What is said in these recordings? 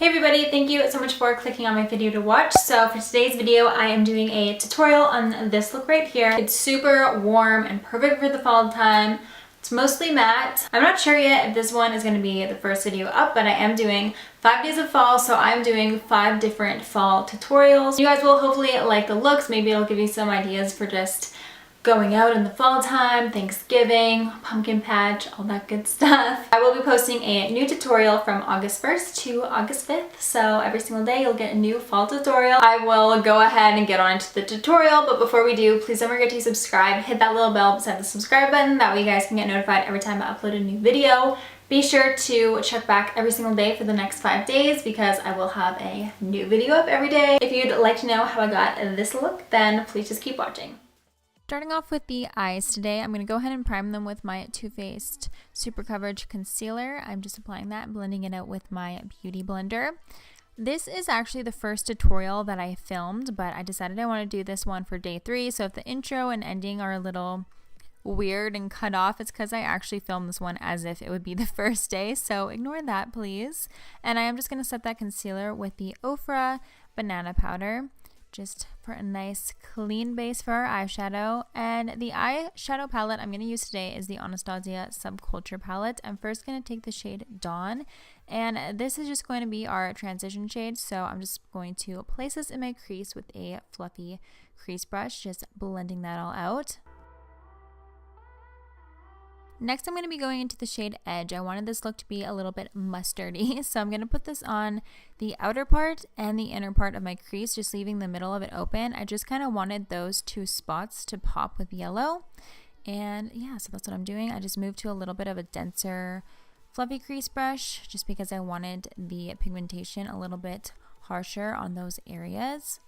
Hey everybody, thank you so much for clicking on my video to watch. So for today's video, I am doing a tutorial on this look right here. It's super warm and perfect for the fall time. It's mostly matte. I'm not sure yet if this one is going to be the first video up, but I am doing 5 days of fall, so I'm doing 5 different fall tutorials. You guys will hopefully like the looks. Maybe it'll give you some ideas for just going out in the fall time, Thanksgiving, pumpkin patch, all that good stuff. I will be posting a new tutorial from August 1st to August 5th, so every single day you'll get a new fall tutorial. I will go ahead and get on into the tutorial, but before we do, please don't forget to subscribe. Hit that little bell beside the subscribe button, that way you guys can get notified every time I upload a new video. Be sure to check back every single day for the next 5 days because I will have a new video up every day. If you'd like to know how I got this look, then please just keep watching. Starting off with the eyes today, I'm going to go ahead and prime them with my Too Faced Super Coverage Concealer. I'm just applying that and blending it out with my Beauty Blender. This is actually the first tutorial that I filmed, but I decided I want to do this one for day 3. So if the intro and ending are a little weird and cut off, it's because I actually filmed this one as if it would be the first day. So ignore that, please. And I am just going to set that concealer with the Ofra Banana Powder, just for a nice clean base for our eyeshadow. And the eyeshadow palette I'm going to use today is the Anastasia Subculture palette. I'm first going to take the shade Dawn, and this is just going to be our transition shade, so I'm just going to place this in my crease with a fluffy crease brush, just blending that all out. Next, I'm going to be going into the shade Edge. I wanted this look to be a little bit mustardy, so I'm going to put this on the outer part and the inner part of my crease, just leaving the middle of it open. I just kind of wanted those two spots to pop with yellow. And yeah, so that's what I'm doing. I just moved to a little bit of a denser, fluffy crease brush, just because I wanted the pigmentation a little bit harsher on those areas.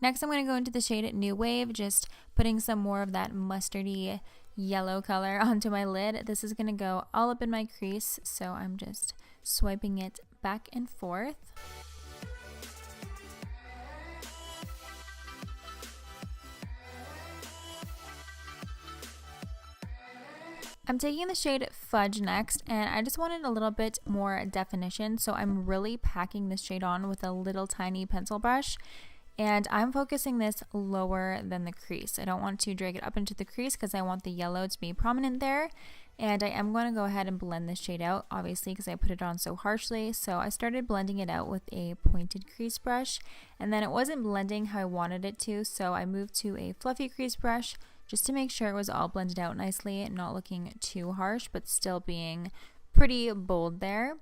Next, I'm going to go into the shade New Wave, just putting some more of that mustardy yellow color onto my lid. This is going to go all up in my crease, so I'm just swiping it back and forth. I'm taking the shade Fudge next, and I just wanted a little bit more definition, so I'm really packing this shade on with a little tiny pencil brush. And I'm focusing this lower than the crease. I don't want to drag it up into the crease because I want the yellow to be prominent there. And I am going to go ahead and blend this shade out, obviously, because I put it on so harshly. So I started blending it out with a pointed crease brush. And then it wasn't blending how I wanted it to, so I moved to a fluffy crease brush just to make sure it was all blended out nicely, not looking too harsh, but still being pretty bold there.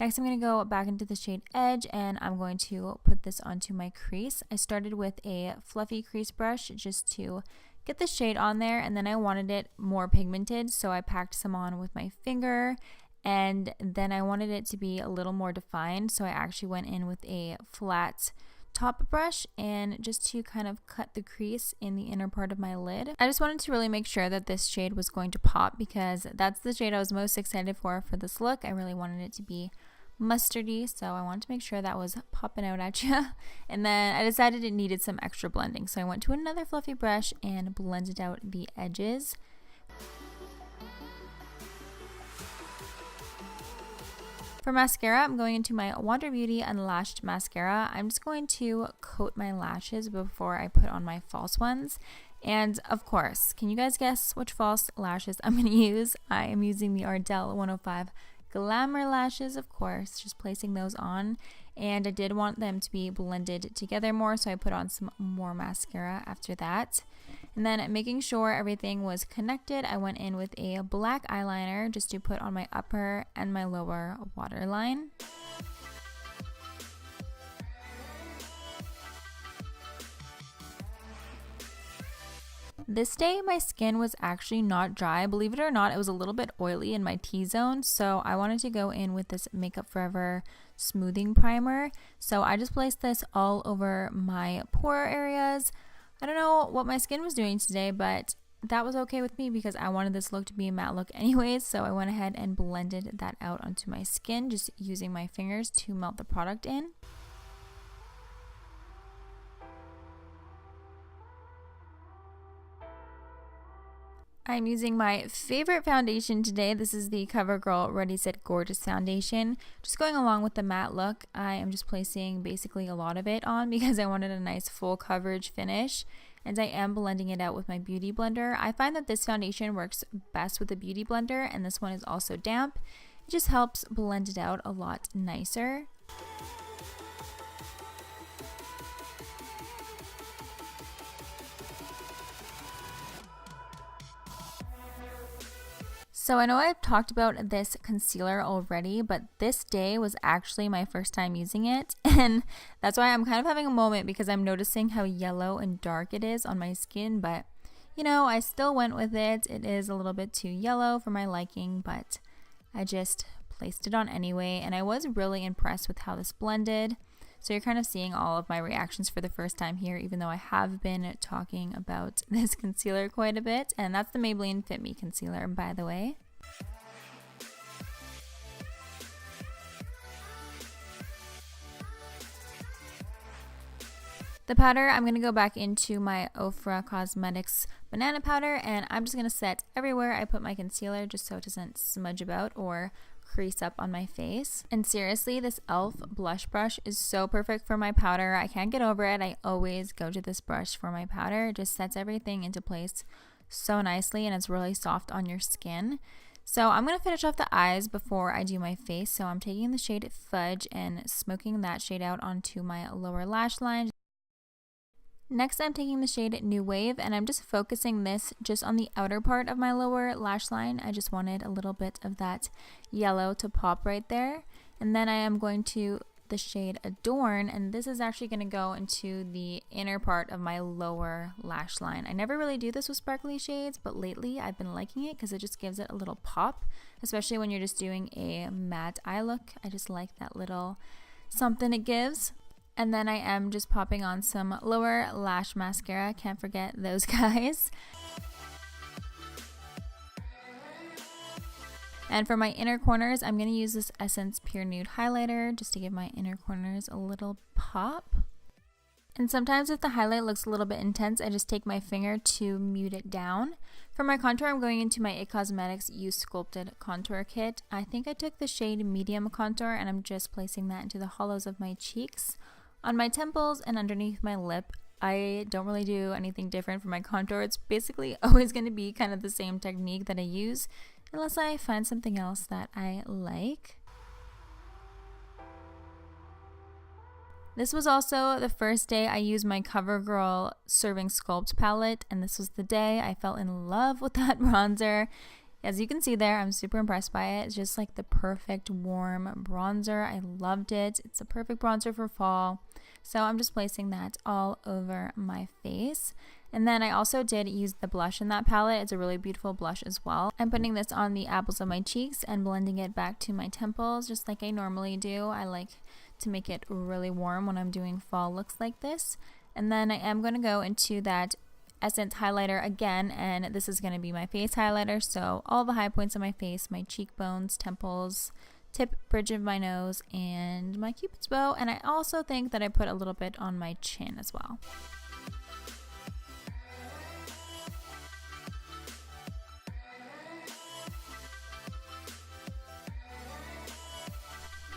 Next, I'm going to go back into the shade Edge, and I'm going to put this onto my crease. I started with a fluffy crease brush just to get the shade on there, and then I wanted it more pigmented, so I packed some on with my finger, and then I wanted it to be a little more defined, so I actually went in with a flat top brush and just to kind of cut the crease in the inner part of my lid. I just wanted to really make sure that this shade was going to pop because that's the shade I was most excited for this look. I really wanted it to be mustardy, so I wanted to make sure that was popping out at you. And then I decided it needed some extra blending, so I went to another fluffy brush and blended out the edges. For mascara, I'm going into my Wander Beauty Unlashed Mascara. I'm just going to coat my lashes before I put on my false ones. And of course, can you guys guess which false lashes I'm going to use? I am using the Ardell 105 Glamour lashes, of course, just placing those on. And I did want them to be blended together more, so I put on some more mascara after that. And then making sure everything was connected, I went in with a black eyeliner just to put on my upper and my lower waterline. This day my skin was actually not dry. Believe it or not, it was a little bit oily in my T-zone, so I wanted to go in with this Makeup Forever smoothing primer. So I just placed this all over my pore areas. I don't know what my skin was doing today, but that was okay with me because I wanted this look to be a matte look anyways, so I went ahead and blended that out onto my skin, just using my fingers to melt the product in. I'm using my favorite foundation today. This is the CoverGirl Ready Set Gorgeous foundation. Just going along with the matte look, I am just placing basically a lot of it on because I wanted a nice full coverage finish. And I am blending it out with my beauty blender. I find that this foundation works best with a beauty blender, and this one is also damp. It just helps blend it out a lot nicer. So I know I've talked about this concealer already, but this day was actually my first time using it. And that's why I'm kind of having a moment because I'm noticing how yellow and dark it is on my skin. But, you know, I still went with it. It is a little bit too yellow for my liking, but I just placed it on anyway. And I was really impressed with how this blended. So you're kind of seeing all of my reactions for the first time here, even though I have been talking about this concealer quite a bit. And that's the Maybelline Fit Me concealer, by the way. The powder, I'm going to go back into my Ofra Cosmetics banana powder, and I'm just going to set everywhere I put my concealer just so it doesn't smudge about or crease up on my face. And seriously, this e.l.f. blush brush is so perfect for my powder. I can't get over it. I always go to this brush for my powder. It just sets everything into place so nicely, and it's really soft on your skin. So I'm going to finish off the eyes before I do my face. So I'm taking the shade Fudge and smoking that shade out onto my lower lash line. Next, I'm taking the shade New Wave, and I'm just focusing this just on the outer part of my lower lash line. I just wanted a little bit of that yellow to pop right there. And then I am going to the shade Adorn, and this is actually going to go into the inner part of my lower lash line. I never really do this with sparkly shades, but lately I've been liking it because it just gives it a little pop, especially when you're just doing a matte eye look. I just like that little something it gives. And then I am just popping on some lower lash mascara. Can't forget those guys. And for my inner corners, I'm going to use this Essence Pure Nude highlighter just to give my inner corners a little pop. And sometimes if the highlight looks a little bit intense, I just take my finger to mute it down. For my contour, I'm going into my IT Cosmetics Youth Sculpted Contour Kit. I think I took the shade Medium Contour, and I'm just placing that into the hollows of my cheeks, on my temples, and underneath my lip. I don't really do anything different for my contour. It's basically always going to be kind of the same technique that I use, unless I find something else that I like. This was also the first day I used my CoverGirl Serving Sculpt palette, and this was the day I fell in love with that bronzer. As you can see there, I'm super impressed by it. It's just like the perfect warm bronzer. I loved it. It's a perfect bronzer for fall. So I'm just placing that all over my face. And then I also did use the blush in that palette. It's a really beautiful blush as well. I'm putting this on the apples of my cheeks and blending it back to my temples just like I normally do. I like to make it really warm when I'm doing fall looks like this. And then I am going to go into that Essence highlighter again, and this is going to be my face highlighter, so all the high points of my face, my cheekbones, temples, tip, bridge of my nose, and my cupid's bow. And I also think that I put a little bit on my chin as well.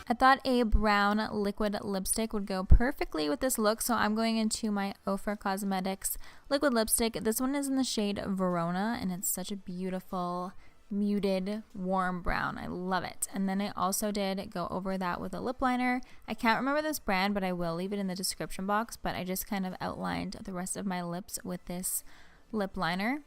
I thought a brown liquid lipstick would go perfectly with this look, so I'm going into my Ofra Cosmetics liquid lipstick. This one is in the shade Verona, and it's such a beautiful, muted, warm brown. I love it. And then I also did go over that with a lip liner. I can't remember this brand, but I will leave it in the description box, but I just kind of outlined the rest of my lips with this lip liner.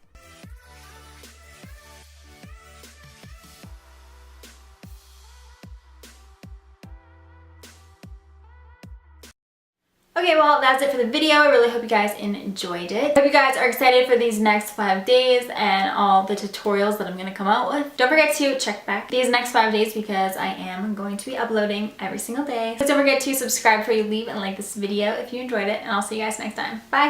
Okay, well, that's it for the video. I really hope you guys enjoyed it. I hope you guys are excited for these next 5 days and all the tutorials that I'm going to come out with. Don't forget to check back these next 5 days because I am going to be uploading every single day. So don't forget to subscribe before you leave and like this video if you enjoyed it, and I'll see you guys next time. Bye!